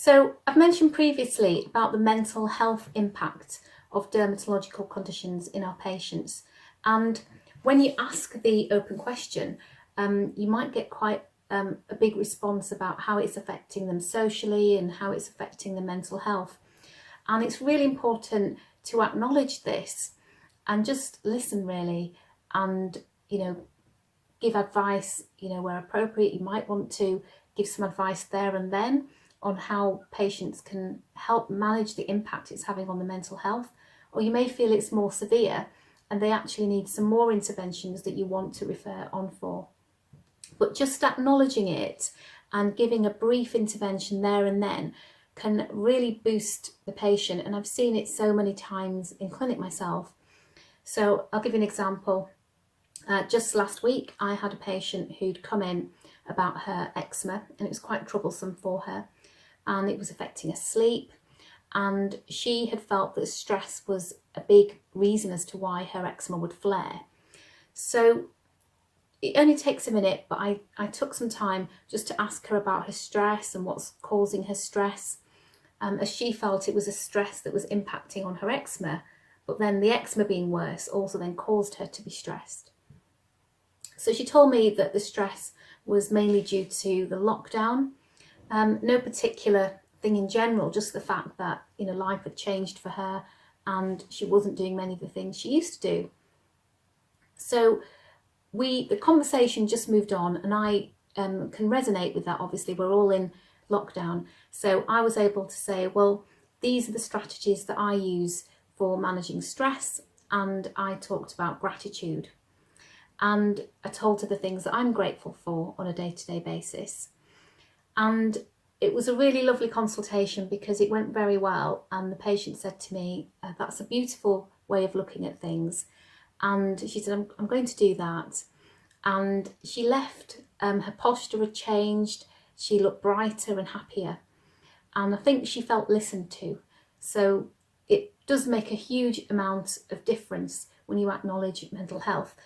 So I've mentioned previously about the mental health impact of dermatological conditions in our patients. And when you ask the open question, you might get quite a big response about how it's affecting them socially and how it's affecting their mental health. And it's really important to acknowledge this and just listen really, and give advice where appropriate. You might want to give some advice there and then on how patients can help manage the impact it's having on the mental health, or you may feel it's more severe and they actually need some more interventions that you want to refer on for. But just acknowledging it and giving a brief intervention there and then can really boost the patient, and I've seen it so many times in clinic myself. So I'll give you an example. Just last week I had a patient who'd come in about her eczema, and it was quite troublesome for her, and it was affecting her sleep, and she had felt that stress was a big reason as to why her eczema would flare. So it only takes a minute, but I took some time just to ask her about her stress and what's causing her stress, as she felt it was a stress that was impacting on her eczema, but then the eczema being worse also then caused her to be stressed. So she told me that the stress was mainly due to the lockdown, no particular thing in general, just the fact that life had changed for her and she wasn't doing many of the things she used to do. So the conversation just moved on, and I can resonate with that. Obviously, we're all in lockdown, so I was able to say, well, these are the strategies that I use for managing stress, and I talked about gratitude, and I told her the things that I'm grateful for on a day-to-day basis. And it was a really lovely consultation because it went very well, and the patient said to me, that's a beautiful way of looking at things. And she said, I'm going to do that. And she left, her posture had changed, she looked brighter and happier, and I think she felt listened to. So it does make a huge amount of difference when you acknowledge mental health.